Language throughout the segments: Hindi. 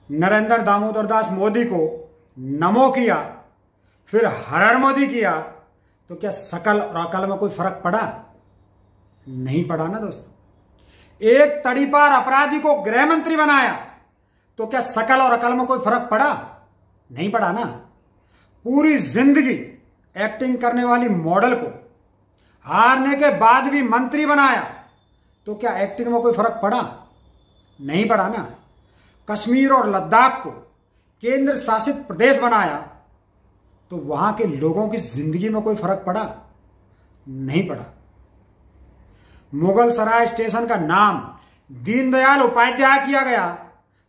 नरेंद्र दामोदर दास मोदी को नमो किया, फिर हर हर मोदी किया, तो क्या शकल और अकल में कोई फर्क पड़ा? नहीं पड़ा ना दोस्तों। एक तड़ीपार अपराधी को गृह मंत्री बनाया, तो क्या शकल और अकल में कोई फर्क पड़ा? नहीं पड़ा ना। पूरी जिंदगी एक्टिंग करने वाली मॉडल को हारने के बाद भी मंत्री बनाया, तो क्या एक्टिंग में कोई फर्क पड़ा? नहीं पड़ा ना। कश्मीर और लद्दाख को केंद्र शासित प्रदेश बनाया, तो वहां के लोगों की जिंदगी में कोई फर्क पड़ा? नहीं पड़ा। मुगल सराय स्टेशन का नाम दीनदयाल उपाध्याय किया गया,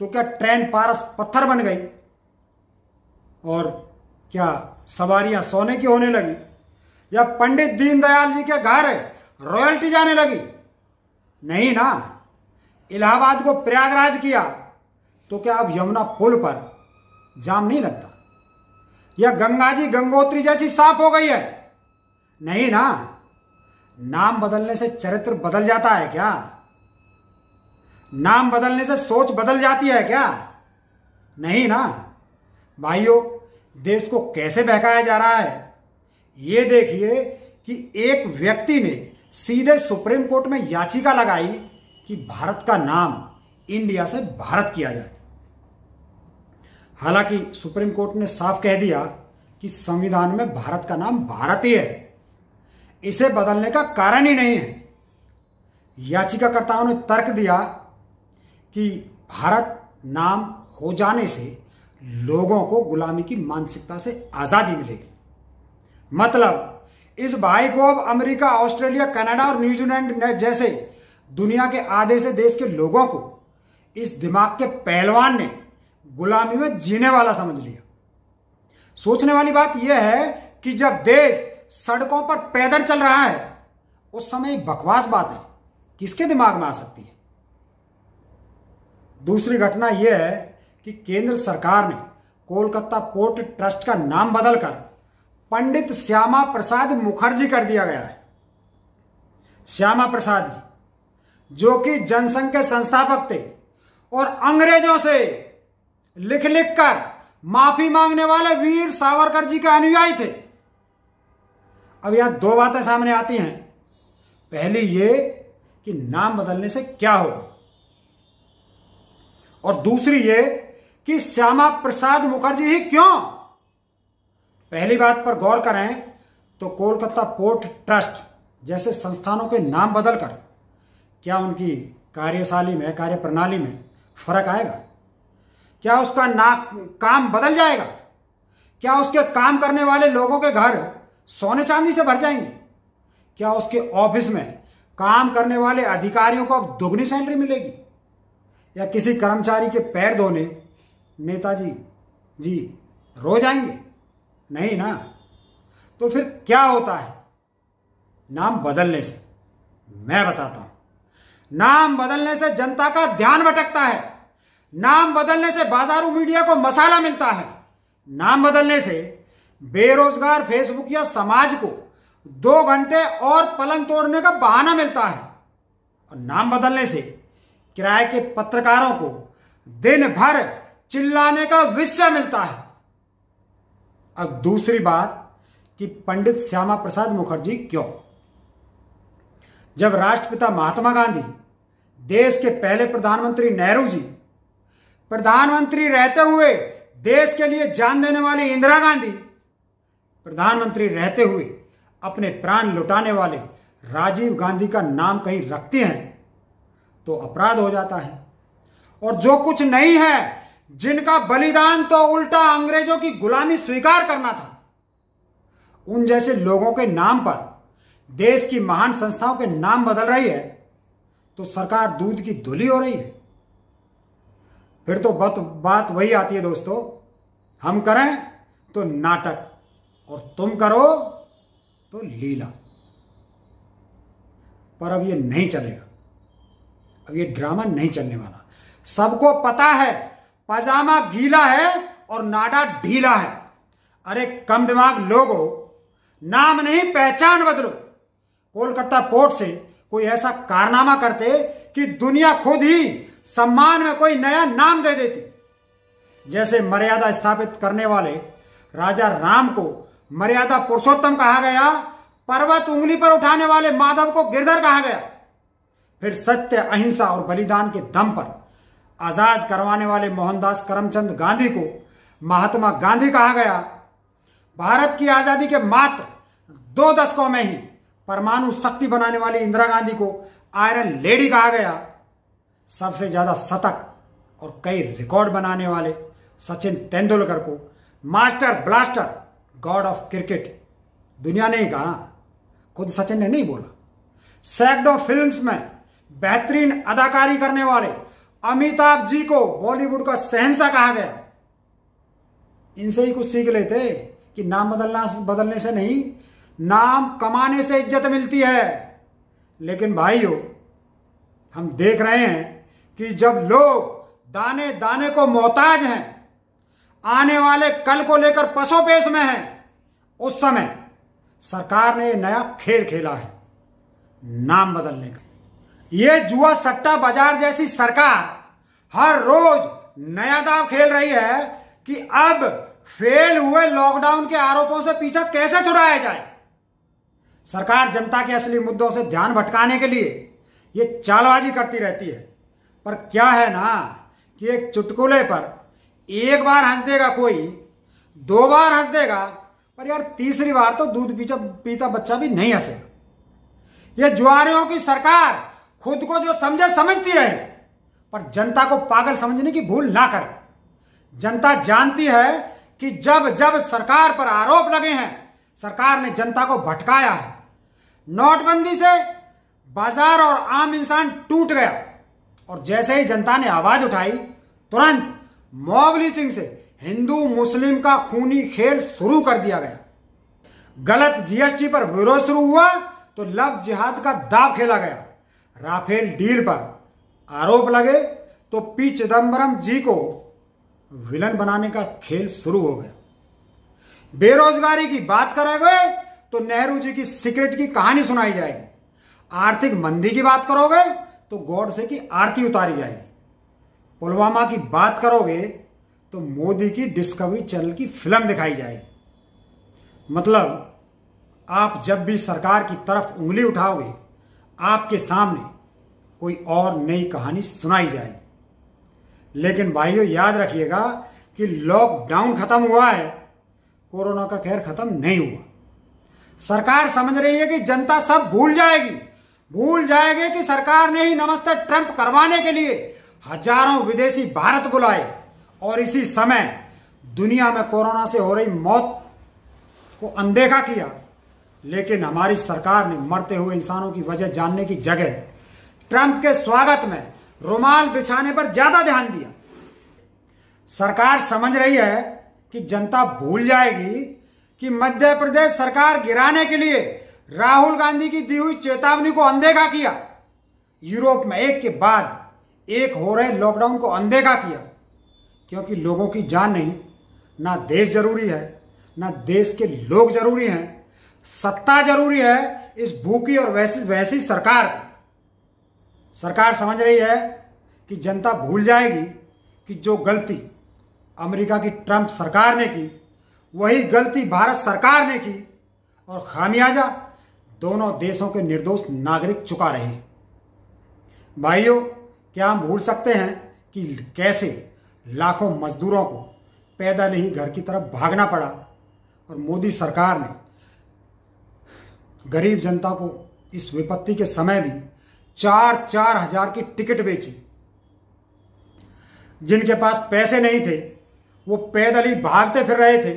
तो क्या ट्रेन पारस पत्थर बन गई? और क्या सवारियां सोने की होने लगी? या पंडित दीनदयाल जी के घर रॉयल्टी जाने लगी? नहीं ना। इलाहाबाद को प्रयागराज किया, तो क्या अब यमुना पुल पर जाम नहीं लगता? या गंगा जी गंगोत्री जैसी साफ हो गई है? नहीं ना। नाम बदलने से चरित्र बदल जाता है क्या? नाम बदलने से सोच बदल जाती है क्या? नहीं ना। भाइयों, देश को कैसे बहकाया जा रहा है ये देखिए कि एक व्यक्ति ने सीधे सुप्रीम कोर्ट में याचिका लगाई कि भारत का नाम इंडिया से भारत किया जाए। हालांकि सुप्रीम कोर्ट ने साफ कह दिया कि संविधान में भारत का नाम भारत ही है, इसे बदलने का कारण ही नहीं है। याचिकाकर्ताओं ने तर्क दिया कि भारत नाम हो जाने से लोगों को गुलामी की मानसिकता से आजादी मिलेगी। मतलब इस भाई को अब अमेरिका, ऑस्ट्रेलिया, कनाडा और न्यूजीलैंड जैसे दुनिया के आधे से देश के लोगों को इस दिमाग के पहलवान ने गुलामी में जीने वाला समझ लिया। सोचने वाली बात यह है कि जब देश सड़कों पर पैदल चल रहा है, उस समय बकवास बातें किसके दिमाग में आ सकती है? दूसरी घटना यह है कि केंद्र सरकार ने कोलकाता पोर्ट ट्रस्ट का नाम बदलकर पंडित श्यामा प्रसाद मुखर्जी कर दिया गया है। श्यामा प्रसाद जी, जो कि जनसंघ के संस्थापक थे और अंग्रेजों से लिख लिख कर माफी मांगने वाले वीर सावरकर जी के अनुयायी थे। अब यहां दो बातें सामने आती हैं। पहली ये कि नाम बदलने से क्या होगा, और दूसरी ये कि श्यामा प्रसाद मुखर्जी ही क्यों। पहली बात पर गौर करें तो कोलकाता पोर्ट ट्रस्ट जैसे संस्थानों के नाम बदलकर क्या उनकी कार्यशैली में, कार्यप्रणाली में फर्क आएगा? क्या उसका काम बदल जाएगा? क्या उसके काम करने वाले लोगों के घर सोने चांदी से भर जाएंगे? क्या उसके ऑफिस में काम करने वाले अधिकारियों को अब दुगनी सैलरी मिलेगी? या किसी कर्मचारी के पैर धोने नेताजी जी रोज आएंगे? नहीं ना। तो फिर क्या होता है नाम बदलने से? मैं बताता हूं। नाम बदलने से जनता का ध्यान भटकता है। नाम बदलने से बाजारू मीडिया को मसाला मिलता है। नाम बदलने से बेरोजगार फेसबुक या समाज को 2 घंटे और पलंग तोड़ने का बहाना मिलता है। और नाम बदलने से किराए के पत्रकारों को दिन भर चिल्लाने का विषय मिलता है। अब दूसरी बात कि पंडित श्यामा प्रसाद मुखर्जी क्यों? जब राष्ट्रपिता महात्मा गांधी, देश के पहले प्रधानमंत्री नेहरू जी, प्रधानमंत्री रहते हुए देश के लिए जान देने वाली इंदिरा गांधी, प्रधानमंत्री रहते हुए अपने प्राण लुटाने वाले राजीव गांधी का नाम कहीं रखते हैं तो अपराध हो जाता है। और जो कुछ नहीं है, जिनका बलिदान तो उल्टा अंग्रेजों की गुलामी स्वीकार करना था, उन जैसे लोगों के नाम पर देश की महान संस्थाओं के नाम बदल रही है तो सरकार दूध की धुली हो रही है। फिर तो बात वही आती है दोस्तों, हम करें तो नाटक और तुम करो तो लीला। पर अब ये नहीं चलेगा, अब ये ड्रामा नहीं चलने वाला। सबको पता है पजामा गीला है और नाडा ढीला है। अरे कम दिमाग लोगों, नाम नहीं पहचान बदलो। कोलकाता पोर्ट से कोई ऐसा कारनामा करते कि दुनिया खुद ही सम्मान में कोई नया नाम दे देती। जैसे मर्यादा स्थापित करने वाले राजा राम को मर्यादा पुरुषोत्तम कहा गया, पर्वत उंगली पर उठाने वाले माधव को गिरधर कहा गया। फिर सत्य, अहिंसा और बलिदान के दम पर आजाद करवाने वाले मोहनदास करमचंद गांधी को महात्मा गांधी कहा गया। भारत की आजादी के मात्र 2 दशकों में ही परमाणु शक्ति बनाने वाली इंदिरा गांधी को आयरन लेडी कहा गया। सबसे ज्यादा शतक और कई रिकॉर्ड बनाने वाले सचिन तेंदुलकर को master blaster, God of cricket दुनिया ने ही कहा, खुद सचिन ने नहीं बोला। सैकड़ों फिल्म्स में बेहतरीन अदाकारी करने वाले अमिताभ जी को बॉलीवुड का शहंशाह कहा गया। इनसे ही कुछ सीख लेते कि नाम बदलने से नहीं, नाम कमाने से इज्जत मिलती है। लेकिन भाइयों, हम देख रहे हैं कि जब लोग दाने दाने को मोहताज हैं, आने वाले कल को लेकर पसोपेश में हैं, उस समय सरकार ने नया खेल खेला है, नाम बदलने का। ये जुआ सट्टा बाजार जैसी सरकार हर रोज नया दाव खेल रही है कि अब फेल हुए लॉकडाउन के आरोपों से पीछा कैसे छुड़ाया जाए। सरकार जनता के असली मुद्दों से ध्यान भटकाने के लिए ये चालबाजी करती रहती है। पर क्या है ना कि एक चुटकुले पर एक बार हंस देगा कोई, 2 बार हंस देगा, पर यार तीसरी बार तो दूध पीता बच्चा भी नहीं हंसेगा। ये जुआरियों की सरकार खुद को जो समझे समझती रहे, पर जनता को पागल समझने की भूल ना करे। जनता जानती है कि जब जब सरकार पर आरोप लगे हैं, सरकार ने जनता को भटकाया है। नोटबंदी से बाजार और आम इंसान टूट गया, और जैसे ही जनता ने आवाज उठाई, तुरंत मॉब लिंचिंग से हिंदू मुस्लिम का खूनी खेल शुरू कर दिया गया। गलत जीएसटी पर विरोध शुरू हुआ तो लव जिहाद का दाव खेला गया। राफेल डील पर आरोप लगे तो पी चिदंबरम जी को विलन बनाने का खेल शुरू हो गया। बेरोजगारी की बात करोगे तो नेहरू जी की सिगरेट की कहानी सुनाई जाएगी। आर्थिक मंदी की बात करोगे तो गॉडसे की आरती उतारी जाएगी। पुलवामा की बात करोगे तो मोदी की डिस्कवरी चैनल की फिल्म दिखाई जाएगी। मतलब आप जब भी सरकार की तरफ उंगली उठाओगे, आपके सामने कोई और नई कहानी सुनाई जाएगी। लेकिन भाइयों, याद रखिएगा कि लॉकडाउन खत्म हुआ है, कोरोना का कहर खत्म नहीं हुआ। सरकार समझ रही है कि जनता सब भूल जाएगी कि सरकार ने ही नमस्ते ट्रंप करवाने के लिए हजारों विदेशी भारत बुलाए, और इसी समय दुनिया में कोरोना से हो रही मौत को अनदेखा किया। लेकिन हमारी सरकार ने मरते हुए इंसानों की वजह जानने की जगह ट्रंप के स्वागत में रुमाल बिछाने पर ज्यादा ध्यान दिया। सरकार समझ रही है कि जनता भूल जाएगी कि मध्य प्रदेश सरकार गिराने के लिए राहुल गांधी की दी हुई चेतावनी को अनदेखा किया। यूरोप में एक के बाद एक हो रहे लॉकडाउन को अनदेखा किया, क्योंकि लोगों की जान नहीं, ना देश जरूरी है, ना देश के लोग जरूरी हैं, सत्ता जरूरी है इस भूखी और वैसी सरकार को। सरकार समझ रही है कि जनता भूल जाएगी कि जो गलती अमेरिका की ट्रंप सरकार ने की, वही गलती भारत सरकार ने की, और खामियाजा दोनों देशों के निर्दोष नागरिक चुका रहे हैं। भाइयों, क्या हम भूल सकते हैं कि कैसे लाखों मजदूरों को पैदल ही घर की तरफ भागना पड़ा, और मोदी सरकार ने गरीब जनता को इस विपत्ति के समय भी 4-4 हजार की टिकट बेची। जिनके पास पैसे नहीं थे वो पैदल ही भागते फिर रहे थे,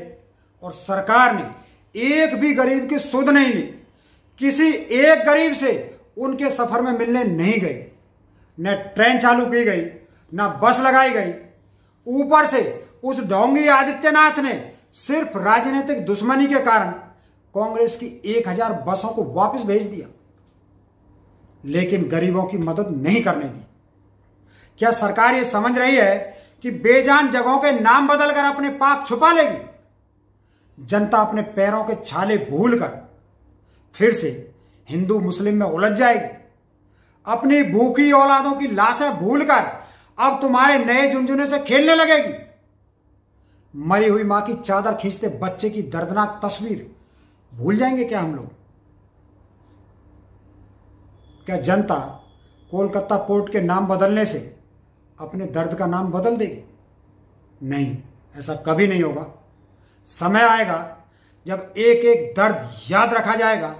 और सरकार ने एक भी गरीब की सुध नहीं ली। किसी एक गरीब से उनके सफर में मिलने नहीं गए। न ट्रेन चालू की गई, न बस लगाई गई। ऊपर से उस ढोंगी आदित्यनाथ ने सिर्फ राजनीतिक दुश्मनी के कारण कांग्रेस की 1000 बसों को वापस भेज दिया, लेकिन गरीबों की मदद नहीं करने दी। क्या सरकार ये समझ रही है कि बेजान जगहों के नाम बदलकर अपने पाप छुपा लेगी? जनता अपने पैरों के छाले भूलकर फिर से हिंदू मुस्लिम में उलझ जाएगी। अपनी भूखी औलादों की लाशें भूलकर अब तुम्हारे नए झुनझुने से खेलने लगेगी। मरी हुई मां की चादर खींचते बच्चे की दर्दनाक तस्वीर भूल जाएंगे क्या हम लोग? क्या जनता कोलकाता पोर्ट के नाम बदलने से अपने दर्द का नाम बदल देगी? नहीं, ऐसा कभी नहीं होगा। समय आएगा जब एक एक दर्द याद रखा जाएगा,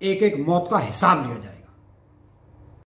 एक एक मौत का हिसाब लिया जाएगा।